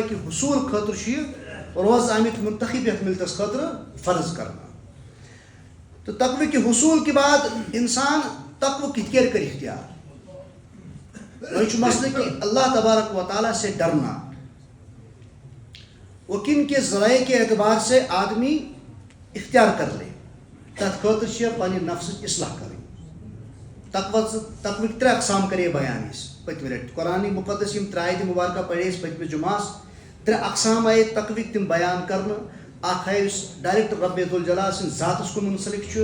کہ حصول خاطر روز آمت منتخب یتھ ملتس خاطر فرض کرنا. تو تقوی کے حصول کے بعد انسان تقوی کت کر اختیار. وہی مسئلہ کہ اللہ تبارک و تعالیٰ سے ڈرنا وہ کن کے ذرائع کے اعتبار سے آدمی اختیار کر لے. تر خاطر پنہ نفس اصلاح کریں. تقوی 3 اقسام کرے بیان پتم لٹ قرآن مقدس ترائے مبارکہ پڑھے پتم جمعہ 3 اقسام آئے تقوی تم بیان کرنا. اخ آئے ڈائریکٹ رب الجلال سن ذاتس کن منسلک.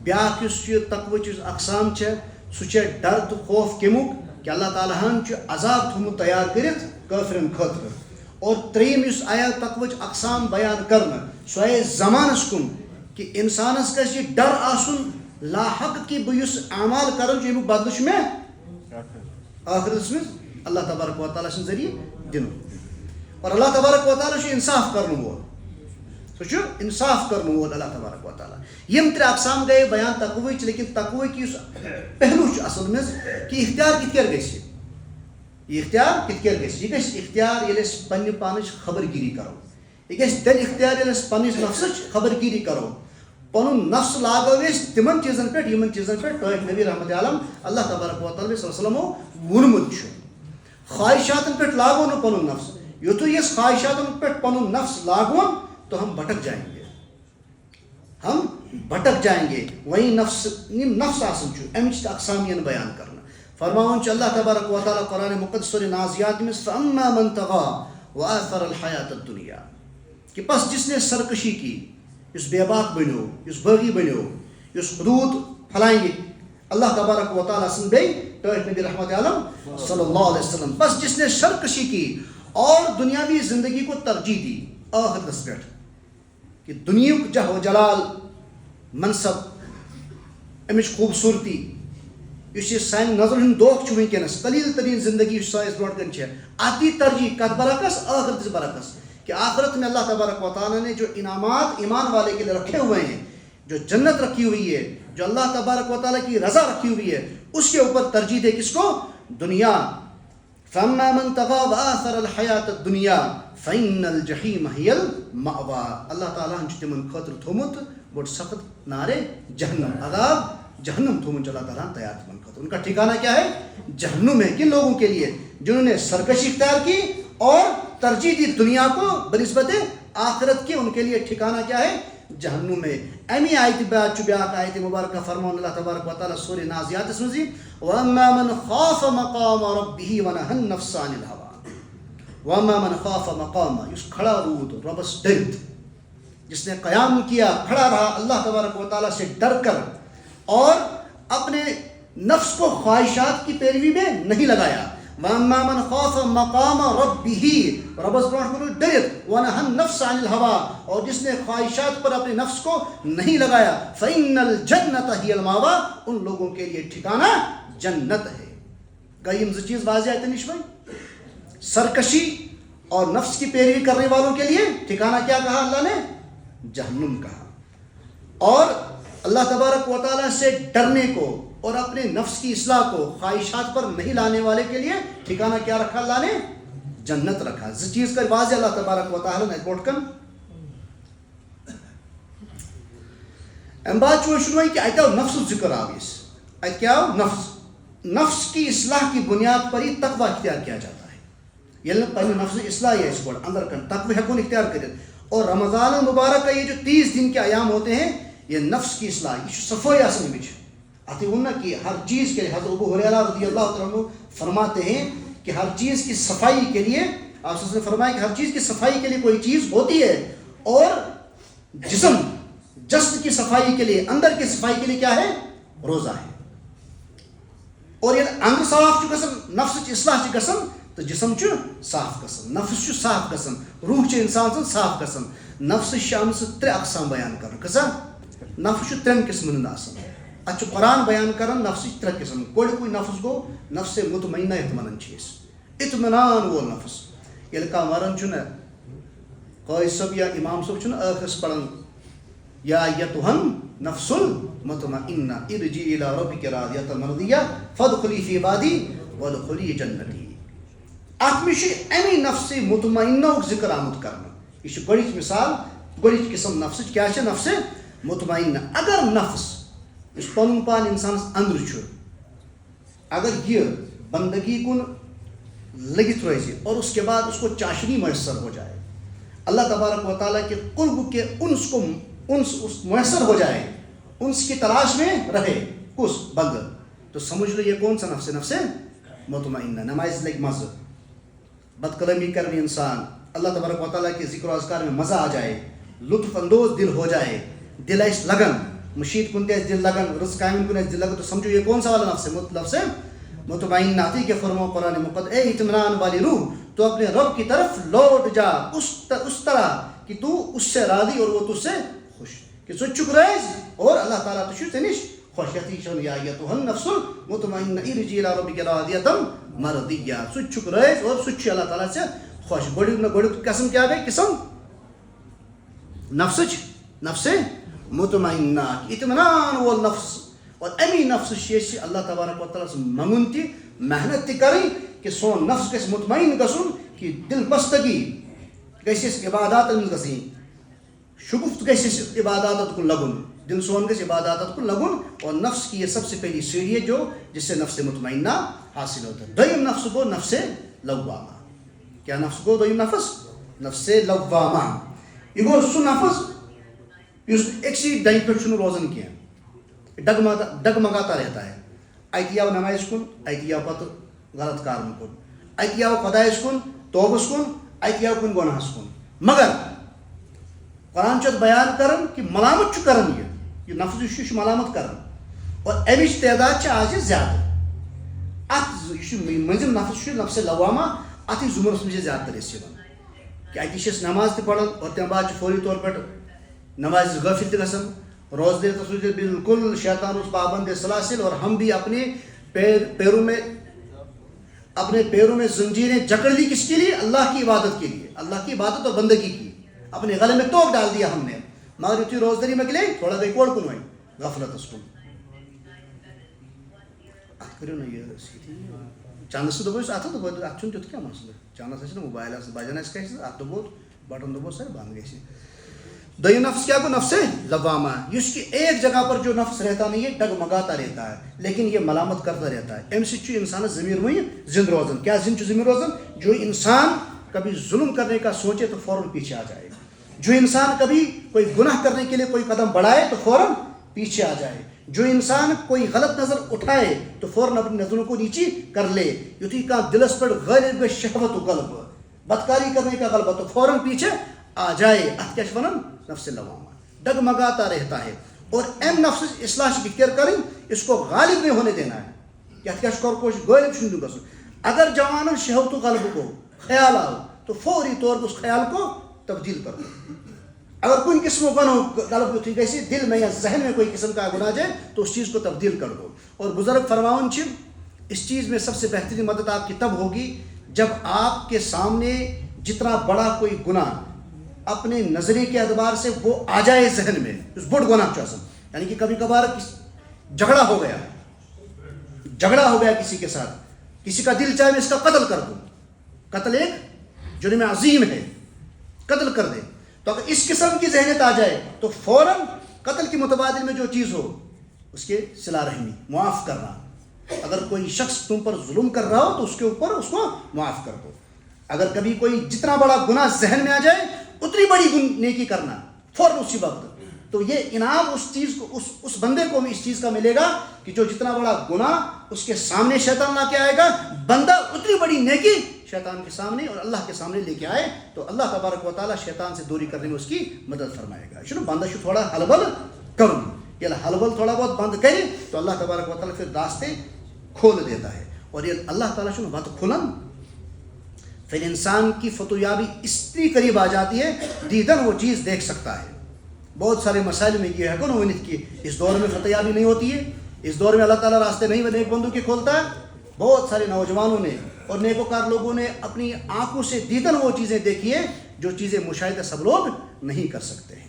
بیاکھ تقوی اقسام سہ ڈر تو خوف کمیک کہ اللہ تعالیٰ ہن عذاب تھومت تیار کرت کافرن خاطر. اور تریم آیا تقوی اقسام بیان کرنا سہ آئے زمانس کن کہ انسانس گھس یہ ڈر آسن لاحق کہ بہس اعمال کرن امیک بدلہ میں آخرتس مز اللہ تبارک و تعالیٰ سن ذریعہ دن. اور اللہ تبارک و تعالیٰ انصاف کرن وول. سہ انصاف کرن وول اللہ تبارک و تعالیٰ. یم 3 اقسام گئے بیان تقوی. لیکن تقوی کی پہلو اصل مز کہ اختیار کت کر گژھِ. یہ اختیار کت کر گژھِ. یہ گژھِ اختیار ییٚلہِ أسۍ پننہِ پانٕچ خبر گیری کرو. یہ گژھِ تیٚلہِ اختیار ییٚلہِ أسۍ پننِس نفسٕچ خبر گیری کرو. پنن نفس لاگو أسۍ تمن چیزن پہ یمن چیزن پہ ٹھیک نبی رحمت عالم اللہ تبارک و تعالیٰ صلی اللہ علیہ وسلم وونمت چھُ. خواہشاتن پہ لاگو نہ پنن نفس. یوتھُے یس خواہشاتن پہ پنن نفس لاگون تو ہم بھٹک جائیں گے. ہم بھٹک جائیں گے. وہیں نفس آسن چھُ امچ اقسامین بیان کرنا. فرماون چھ اللہ تبارک و تعالیٰ قرآن مقدس سورہ نازیات میں فاما من طغى وآثر الحیات الدنیا کہ پس جس نے سرکشی کی, اس بے باک بنو, اس باغی بنو, اس حدود پھلائیں اللہ تبارک و تعالیٰ سن بے ٹھیک نبی رحمت عالم صلی اللہ علیہ وسلم. بس جس نے سرکشی کی اور دنیاوی زندگی کو ترجیح دی آخرتس پہ کہ دنیاک جہ و جلال منصب امچ خوبصورتی اس سان نظر ہند دھوکھ ونکس قلیل ترین زندگی سانس برونٹ کن اتی ترجیح کت برعکس آخرت برعکس کہ آخرت میں اللہ تبارک و تعالیٰ نے جو انعامات ایمان والے کے لیے رکھے ہوئے ہیں, جو جنت رکھی ہوئی ہے, جو اللہ تبارک و تعالیٰ کی رضا رکھی ہوئی ہے, اس کے اوپر ترجیح دے کس کو؟ دنیا. فاما من طغى وآثر الحیات الدنیا فإن الجحیم هی المأوى. اللہ تعالیٰ ہن تمن خاطر تھومت بڑ سخت نارے جہنم عذاب جہنم تھومن اللہ تعالیٰ تیار تمن خاطر. ان کا ٹھکانہ کیا ہے؟ جہنم ہے. کن لوگوں کے لیے؟ جنہوں نے سرکشی اختیار کی اور ترجیح دی دنیا کو بنسبت آخرت کی. ان کے لیے ٹھکانہ کیا ہے؟ جہنم میں. امی آیت بعد بیاکھ آیت مبارکہ فرمان اللہ تبارک و تعالیٰ سورہ نازیات اس میں وَأَمَّا مَنْ خَافَ مَقَامَ رَبِّهِ وَنَهَى النَّفْسَ عَنِ الْهَوَىٰ وَأَمَّا مَنْ خَافَ مَقَامَ یس کھڑا رود ربس ڈرت, جس نے قیام کیا, کھڑا رہا اللہ تبارک و تعالیٰ سے ڈر کر اور اپنے نفس کو خواہشات کی پیروی میں نہیں لگایا. وَأَمَّا مَنْ خَافَ مَقَامَ رَبِّهِ ربس برونٹ ڈرت وَنَهَى النَّفْسَ عَنِ الْهَوَىٰ اور جس نے خواہشات پر اپنے نفس کو نہیں لگایا فَإِنَّ الْجَنَّةَ هِيَ الْمَأْوَىٰ ان لوگوں کے لیے ٹھکانہ جنت ہے. کئی چیز واضح ہے تنش بھائی. سرکشی اور نفس کی پیروی کرنے والوں کے لیے ٹھکانہ کیا کہا اللہ نے؟ جہنم کہا. اور اللہ تبارک و تعالیٰ سے ڈرنے کو اور اپنے نفس کی اصلاح کو خواہشات پر نہیں لانے والے کے لیے ٹھکانہ کیا رکھا اللہ نے؟ جنت رکھا. اس چیز کا واضح اللہ تبارک و تعالیٰ نے کوٹ کن ام بات شروع کہ اتو نفس ذکر آویس. ات کیا نفس کی اصلاح کی بنیاد پر ہی تقوی اختیار کیا جاتا ہے. یہ پہلے نفس اصلاح ہے اس کو اندر کن تقوی ہیکون اختیار کرے. اور رمضان المبارک کا یہ جو 30 دن کے ایام ہوتے ہیں یہ نفس کی اصلاح, یہ صفائی آسن بچ آتی ہوں نا کہ ہر چیز کے لیے حضرت ابو ہریرہ رضی اللہ تعالیٰ فرماتے ہیں کہ ہر چیز کی صفائی کے لیے آپ نے فرمایا کہ ہر چیز کی صفائی کے لیے کوئی چیز ہوتی ہے اور جسم کی صفائی کے لیے اندر کی صفائی کے لیے کیا ہے؟ روزہ ہے. اور یہ اندر صاف چھ گژھان نفس اصلاح چھ گژھان تو جسم چھ صاف گژھان, نفس چھ صاف گژھان, روح چھ انسان سن صاف گژھان. نفس شام سے 3 اقسام بیان کرن کسا نفس چھ 3 قسم ہند آسان. اتھ قرآن بیان کران نفس 3 قسم. کوئی نفس گو نفس مطمئنہ یتھ ونان چھ اطمینان وول نفس. یل کا مران چھ نا قائد صاحب یا امام صاحب چھ آخرس پڑھان یا ایتھن نفس المطمئنہ ارجعی الی ربک راضیۃ مرضیہ فادخلی فی عبادی وادخلی جنتی. ات میں امی نفس مطمئنہ ذکر آمد کرنا. یہ گۄڈٕنِچ مثال, گۄڈٕنِچ قسم نفس کیا نفس مطمئنہ. اگر نفس اس پن پان انسانس اندر اگر یہ بندگی کن لگت روزی اور اس کے بعد اس کو چاشنی میسر ہو جائے, اللہ تبارک و تعالیٰ کے قرب کے انس کو میسر ہو جائے, انس کی تلاش میں رہے کس بندہ, تو سمجھ لو یہ کون سا نفس نفس مطمئنہ. نماز لگ مزہ, بد کلامی کرنے انسان, اللہ تبارک و تعالیٰ کے ذکر و اذکار میں مزہ آ جائے, لطف اندوز دل ہو جائے, دل اس لگن, مشید کن تیز دل لگن, رز قائم کن دل لگن, تو سمجھو یہ کون سا والا نفس مطمئنہ. کہ فرمو قرآن مقدس اے اطمینان والی روح, تو اپنے رب کی طرف لوٹ جا اس طرح کہ تو اس سے راضی اور وہ تجھ سے خوش, کہ سو چک ریز اور اللہ تعالیٰ تجھ سے نش خوش. یتیشن یا ایتها النفس المطمئنہ ارجعی الی ربک راضیۃ مرضیہ. سو چک ریز اور سو اللہ تعالیٰ سے خوش. گوڑک قسم کیا گئی قسم نفس مطمئنہ, اطمینان وول نفس. اور امی نفس اللہ تبارک و تعالیٰ سے منگن تی محنت تی کریں کہ سون نفس گژھِ مطمئن گژھُن, کہ دل بستگی گژھِ عبادات گژھٕنۍ, شگفت گژھِ عبادات کن لگن, دل سون گژھِ عبادات کن لگن. اور نفس کی یہ سب سے پہلی سیڑھی ہے جو جس سے نفس مطمئنہ حاصل ہوتا ہے. دویم نفس گو نفس لوامہ. کیا نفس گو دویم نفس لوامہ. یہ گو سو نفس اس ایکسی ڈائن پہ روزان کی ڈگمگاتا رہتا ہے. اتہ آو نماز کن, اتہ آو پتہ غلط کارن کن, اتہ آو خدائس کن توبس کن, اتہ آو کن گناہس کن. مگر قرآن چھ بیان کرن کہ ملامت کرن, یہ نفس یہ ملامت کرن, اور امچ تعداد آج زیادہ. ات منزم نفس نفس لوامہ, ات زمرس مجھے زیادہ تر اس کہ اتہ نماز تہ پڑھن اور تمہ بعد فوری طور پر نماز غافل تہ گژھن, روز دیر تصویر بالکل شیطان اس پابند سلاسل, اور ہم بھی اپنے پیروں میں زنجیریں جکڑ لی. کس کے لیے؟ اللہ کی عبادت کے لیے, اللہ کی عبادت اور بندگی کی. اپنے گلے میں توق ڈال دیا ہم نے, مگر اتنی روزداری میں گلے تھوڑا گئی کوڑ کن ہوئی غفلت اس کن. ات کرو نا یہ چانس دبوس ات دبو ات چھن تیت کیا مسئلہ, چانس نا موبائل بجان اس ات دبو بٹن دبو سر بند گئی. دویم نفس کیا کو نفس لوامہ, اس کی ایک جگہ پر جو نفس رہتا نہیں ہے ڈگمگاتا رہتا ہے, لیکن یہ ملامت کرتا رہتا ہے. ام سے انسان ضمیر میں زند روزن. کیا زند ضمیر روزن؟ جو انسان کبھی ظلم کرنے کا سوچے تو فوراً پیچھے آ جائے, جو انسان کبھی کوئی گناہ کرنے کے لیے کوئی قدم بڑھائے تو فوراً پیچھے آ جائے, جو انسان کوئی غلط نظر اٹھائے تو فوراً اپنی نظروں کو نیچی کر لے, یتھی کا دلس پر غالب شہوت و غلب, بدکاری کرنے کا غلبہ, تو فوراً پیچھے آ جائے. ات کیا ونن نفس لوامہ, ڈگمگاتا رہتا ہے. اور ام نفس اصلاح اختیار کریں, اس کو غالب نہیں ہونے دینا ہے. کیا غالب شنو گژھن. اگر جوانن شہوت و غلب کو خیال آؤ تو فوری طور پر اس خیال کو تبدیل کرو. اگر کوئی قسم کا غلط ہوتی گئی دل میں یا ذہن میں کوئی قسم کا گناہ جائے تو اس چیز کو تبدیل کر دو. اور بزرگ فرماؤن اس چیز میں سب سے بہترین مدد آپ کی تب ہوگی جب آپ کے سامنے جتنا بڑا کوئی گناہ اپنے نظریے کے اعتبار سے وہ آ جائے ذہن میں, اس بڑ گناہ چاہسن, یعنی کہ کبھی کبھار جھگڑا ہو گیا کسی کے ساتھ, کسی کا دل چاہے میں اس کا قتل کر دوں, قتل ایک جرم عظیم ہے, قتل کر دے. تو اگر اس قسم کی ذہنیت آ جائے تو فوراً قتل کے متبادل میں جو چیز ہو اس کے صلہ رحمی, معاف کرنا. اگر کوئی شخص تم پر ظلم کر رہا ہو تو اس کے اوپر اس کو معاف کر دو. اگر کبھی کوئی جتنا بڑا گناہ ذہن میں آ جائے اتنی بڑی نیکی کرنا فوراً اسی وقت. تو یہ انعام اس چیز کو اس بندے کو بھی اس چیز کا ملے گا کہ جو جتنا بڑا گناہ اس کے سامنے شیطان لا کے آئے گا, بندہ اتنی بڑی نیکی شیطان کے سامنے اور اللہ کے سامنے لے کے آئے تو اللہ تبارک و تعالیٰ شیطان سے دوری کرنے میں اس کی مدد فرمائے گا. شنو بندہ شو تھوڑا حلبل کروں, یہ حلبل تھوڑا بہت بند کرے تو اللہ تبارک و تعالیٰ پھر راستے کھول دیتا ہے. اور یہ اللہ تعالیٰ شنو بات کھلن پھر انسان کی فتویابی اتنی قریب آ جاتی ہے دیدن وہ چیز دیکھ سکتا ہے. بہت سارے مسائل میں یہ ہے کہ ونت کی اس دور میں فتویابی نہیں ہوتی ہے, اس دور میں اللہ تعالیٰ راستے نہیں نیک بندوں کے کھولتا ہے. بہت سارے نوجوانوں نے اور نیکوکار لوگوں نے اپنی آنکھوں سے دیدن وہ چیزیں دیکھی ہیں جو چیزیں مشاہدہ سب لوگ نہیں کر سکتے ہیں.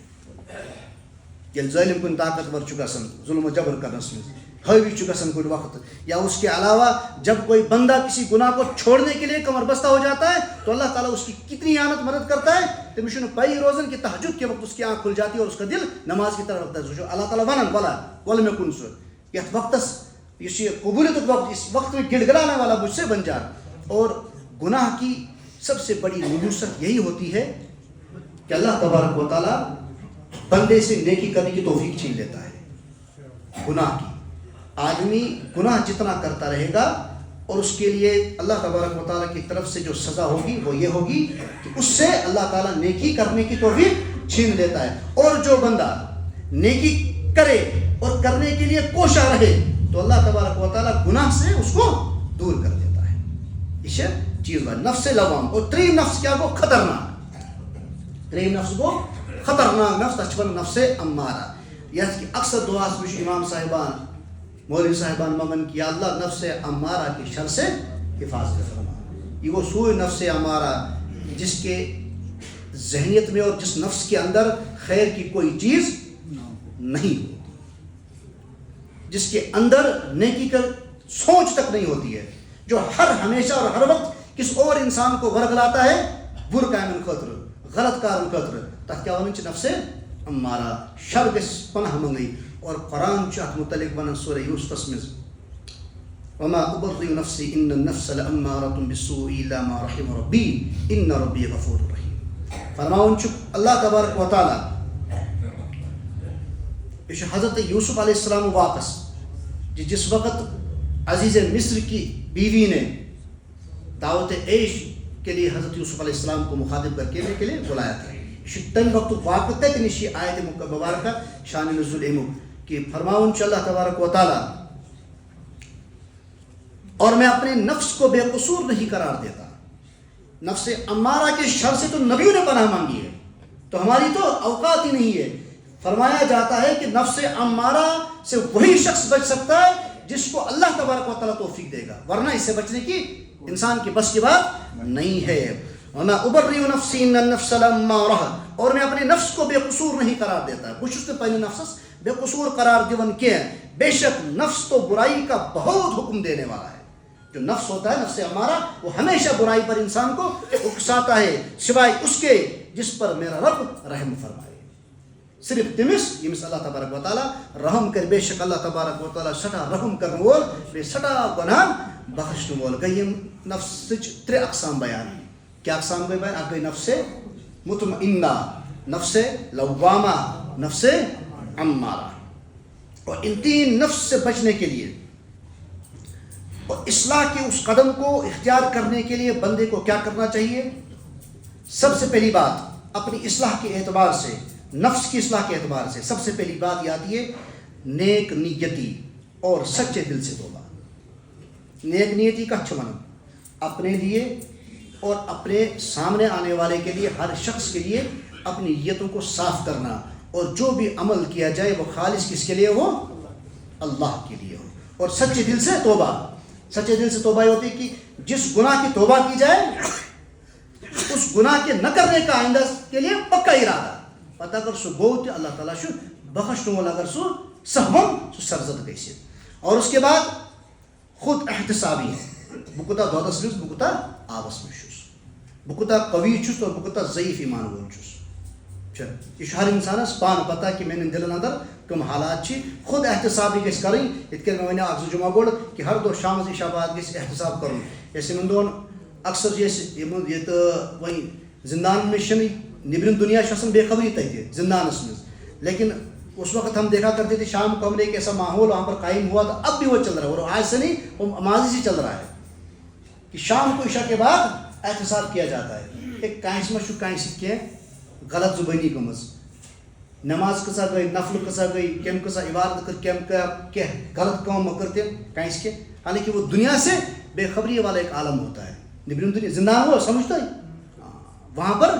یہ ظالم کن طاقتور چکا سن ظلم و جبر کرنس میں حاوی چھ گژھان کُنہِ وقت. یا اس کے علاوہ جب کوئی بندہ کسی گناہ کو چھوڑنے کے لیے کمر بستہ ہو جاتا ہے تو اللہ تعالیٰ اس کی کتنی اعانت مدد کرتا ہے. تٔمِس چھُنہٕ پَیی روزان کہ تہجد کے وقت اس کی آنکھ کھل جاتی ہے اور اس کا دل نماز کی طرف رکھتا ہے. سُہ چھُ اللہ تعالیٰ ونان ولا ول مےٚ کُن سُہ یتھ وقتس یہ قبولیت وقت اس وقت میں گڑ گڑانے والا مجھ سے بن جا. اور گناہ کی سب سے بڑی نحوست یہی ہوتی ہے کہ اللہ تبارک و تعالیٰ بندے سے نیکی کرنے کی توفیق چھین لیتا ہے. گناہ کی آدمی گناہ جتنا کرتا رہے گا اور اس کے لیے اللہ تبارک و تعالیٰ کی طرف سے جو سزا ہوگی وہ یہ ہوگی کہ اس سے اللہ تعالیٰ نیکی کرنے کی توفیق چھین لیتا ہے. اور جو بندہ نیکی کرے اور کرنے کے لیے کوشاں رہے تو اللہ تبارک و تعالیٰ گناہ سے اس کو دور کر دیتا ہے. یہ چیز بات نفس لوام. اور تریم نفس کیا گو خطرناک. تریم نفس گو خطرناک نفس تچ ون نفس امارہ. یتھ کہ اکثر دعا امام صاحبان مولوی صاحبان منگن کہ یا اللہ نفس امارہ کی شر سے حفاظت فرما. یہ وہ سوئے نفس امارہ جس کے ذہنیت میں اور جس نفس کے اندر خیر کی کوئی چیز نہیں ہوتی, جس کے اندر نیکی کا سوچ تک نہیں ہوتی ہے, جو ہر ہمیشہ اور ہر وقت کس اور انسان کو ورگ لاتا ہے بر کامن خطر غلط کارن خطر. تک کیا ون نفس امارہ شر گژھِ پناہ منگی. اور قرآن چھُ اتھ متعلق ونان سورہ یوسفس منٛز وما ابرئ نفسی ان النفس لامارۃ بالسوء الا ما رحم ربی ان ربی غفور رحیم. فرماون چھُ اللہ تبارک و تعالیٰ یہ چھُ حضرت یوسف علیہ السلام واپس جس وقت عزیز مصر کی بیوی نے دعوت عیش کے لیے حضرت یوسف علیہ السلام کو مخاطب کر کے لیے بلایا تھا. تمہ وقت واقع تتہ نش یہ آیت مبارکہ شان نزول امیک کہ فرماون چھُ اللہ تبارک و تعالیٰ اور میں اپنے نفس کو بے قصور نہیں قرار دیتا. نفس امارہ کے شر سے تو نبیوں نے پناہ مانگی ہے تو ہماری تو اوقات ہی نہیں ہے. فرمایا جاتا ہے کہ نفس امارہ سے وہی شخص بچ سکتا ہے جس کو اللہ تبارک و تعالیٰ توفیق دے گا, ورنہ اس سے بچنے کی انسان کی بس کی بات نہیں ہے. وما ابرئ نفسی ان النفس لامارہ. اور میں اپنے نفس کو بے قصور نہیں قرار دیتا. بہ چھُس نہٕ پننہِ نفسس بے قصور قرار دِوان کینٛہہ. بے شک نفس تو برائی کا بہت حکم دینے والا ہے. جو نفس ہوتا ہے نفس امارہ وہ ہمیشہ برائی پر انسان کو اکساتا ہے سوائے اس کے جس پر میرا رب رحم فرمائے. صرف تمس یمس اللہ تبارک و تعالیٰ رحم کر. بے شک اللہ تبارک و تعالیٰ سٹھا رحم کرن وول بے سٹھا گناہ بخشن وول. گئی یم نفسچ ترے اقسام بیان. کیا اقسام گئی بیان؟ اکھ گئی نفس مطمئنہ, نفس لوامہ, نفس امارہ. اور ان تین نفس سے بچنے کے لیے اور اصلاح کے اس قدم کو اختیار کرنے کے لیے بندے کو کیا کرنا چاہیے؟ سب سے پہلی بات اپنی اصلاح کے اعتبار سے, نفس کی اصلاح کے اعتبار سے سب سے پہلی بات یہ آتی ہے نیک نیتی اور سچے دل سے توبہ. نیک نیتی کا چھمن اپنے لیے اور اپنے سامنے آنے والے کے لیے, ہر شخص کے لیے اپنی نیتوں کو صاف کرنا, اور جو بھی عمل کیا جائے وہ خالص کس کے لیے ہو؟ اللہ کے لیے ہو. اور سچے دل سے توبہ. سچے دل سے توبہ یہ ہوتی ہے کہ جس گناہ کی توبہ کی جائے اس گناہ کے نہ کرنے کا آئندہ کے لیے پکا ارادہ. پتہ اگر سو گو تو اللہ تعالیٰ چھُ بخشن وول اگر سو سہم سو سرزد گژھِ. اور اس کے بعد خود احتسابی ہے. بہ کوتاہ دودس منٛز بہ کوتاہ آبس منٛز چھُس, بہ کوتاہ قوی چھُس اور بہ کوتاہ ضعیف ایمان وول چھُس. یہ ہر انسانس پان پتہ کہ میانٮ۪ن دلن اندر کم حالات چھ. خود احتسابی گژھِ کرٕنۍ. یِتھ کٔنۍ مےٚ وَنیو اکھ زٕ جمعہ گوٚڑ کہ ہر دۄہ شامس عشاء بعد گژھِ احتساب کرُن. أسۍ یِمن دۄہن اکثر چھِ أسۍ ییٚتہِ وۄنۍ زندان میں چھِنہٕ نیبرِم دنیا چھُ آسان بے خبری تتہِ زندانس منٛز, لیکن اس وقت ہم دیکھا کرتے تھے شام کو ہم نے ایک ایسا ماحول وہاں پر قائم ہوا, تو اب بھی وہ چل رہا ہے اور آج سے نہیں وہ ماضی سے چل رہا ہے کہ شام کو عشاء کے بعد احتساب کیا جاتا ہے. ایک کانٛسہِ ما چھُ کانٛسہِ سۭتۍ کینٛہہ غلط زبٲنی گٔمٕژ, نماز کۭژاہ گٔے, نفل کۭژاہ گٔے, کٔمۍ کۭژاہ عبادت کٔر, کینٛہہ غلط کٲم ما کٔر تٔمۍ کانٛسہِ کینٛہہ. حالانکہ وہ دنیا سے بے خبری والا ایک عالم ہوتا ہے. نیبرم دنیا زندان ہو سمجھتا ہے, وہاں پر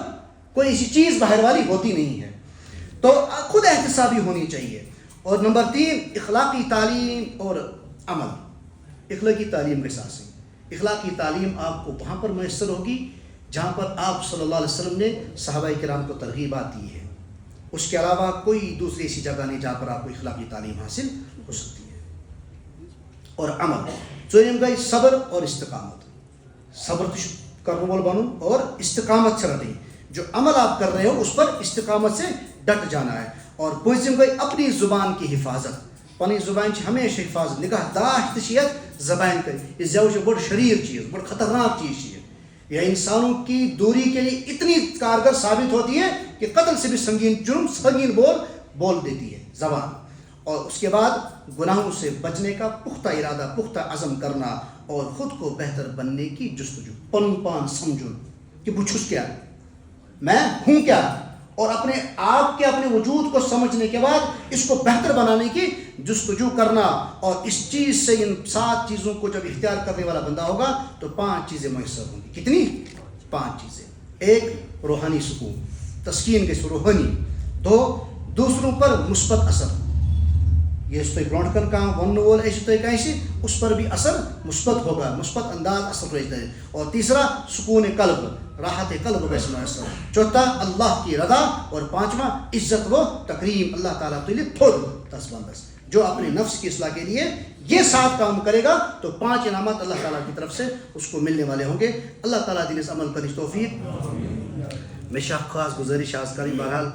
کوئی ایسی چیز باہر والی ہوتی نہیں ہے. تو خود احتسابی ہونی چاہیے. اور نمبر 3 اخلاقی تعلیم اور عمل. اخلاقی تعلیم کے ساتھ سے اخلاقی تعلیم آپ کو وہاں پر میسر ہوگی جہاں پر آپ صلی اللہ علیہ وسلم نے صحابہ کرام کو ترغیبات دی ہے. اس کے علاوہ کوئی دوسری ایسی جگہ نہیں جہاں پر آپ کو اخلاقی تعلیم حاصل ہو سکتی ہے. اور عمل. ژوٗرِم گٔے صبر اور استقامت. صبر تو کرنے وول بنوں اور استقامت سے رٹیں. جو عمل آپ کر رہے ہو اس پر استقامت سے ڈٹ جانا ہے. اور پوٗنٛژِم گٔے اپنی زبان کی حفاظت. پنٕنۍ زبان چھِ ہمیشہ حفاظت. نگاہ داشت تہِ چھِ یتھ زبان کٔرِتھ. یہ زٮ۪و چھِ بٔڑ شریٖر چیٖز, بڑ خطرناک چیز چھِ یہ. یہ انسانوں کی دوری کے لیے اتنی کارگر ثابت ہوتی ہے کہ قتل سے بھی سنگین جرم, سنگین بول دیتی ہے زبان. اور اس کے بعد گناہوں سے بچنے کا پختہ ارادہ, پختہ عزم کرنا اور خود کو بہتر بننے کی جستجو. پن پان سمجھن کہ بہ چھس کیا, میں ہوں کیا, اور اپنے آپ کے اپنے وجود کو سمجھنے کے بعد اس کو بہتر بنانے کی جستجو کرنا. اور اس چیز سے ان 7 چیزوں کو جب اختیار کرنے والا بندہ ہوگا تو 5 چیزیں میسر ہوں گی. کتنی؟ 5 چیزیں. 1 روحانی سکون, تسکین گژھِ روحانی. 2 دوسروں پر مثبت اثر, یہ اس برو کن ون وول تھی اس پر بھی اثر مثبت ہوگا, مثبت انداز اثر روز. اور تیسرا سکون قلب, راحت قلب گژھِ میسر. 4 اللہ کی رضا. اور 5واں عزت و تکریم, اللہ تعالیٰ تُلہِ تھوٚد تس بندس. جو اپنے نفس کی اصلاح کے لیے یہ 7 کام کرے گا تو 5 انعامات اللہ تعالیٰ کی طرف سے اس کو ملنے والے ہوں گے. اللہ تعالیٰ دین اس عمل کرنے توفیق. میں خاص گزارش آج کریں. بہرحال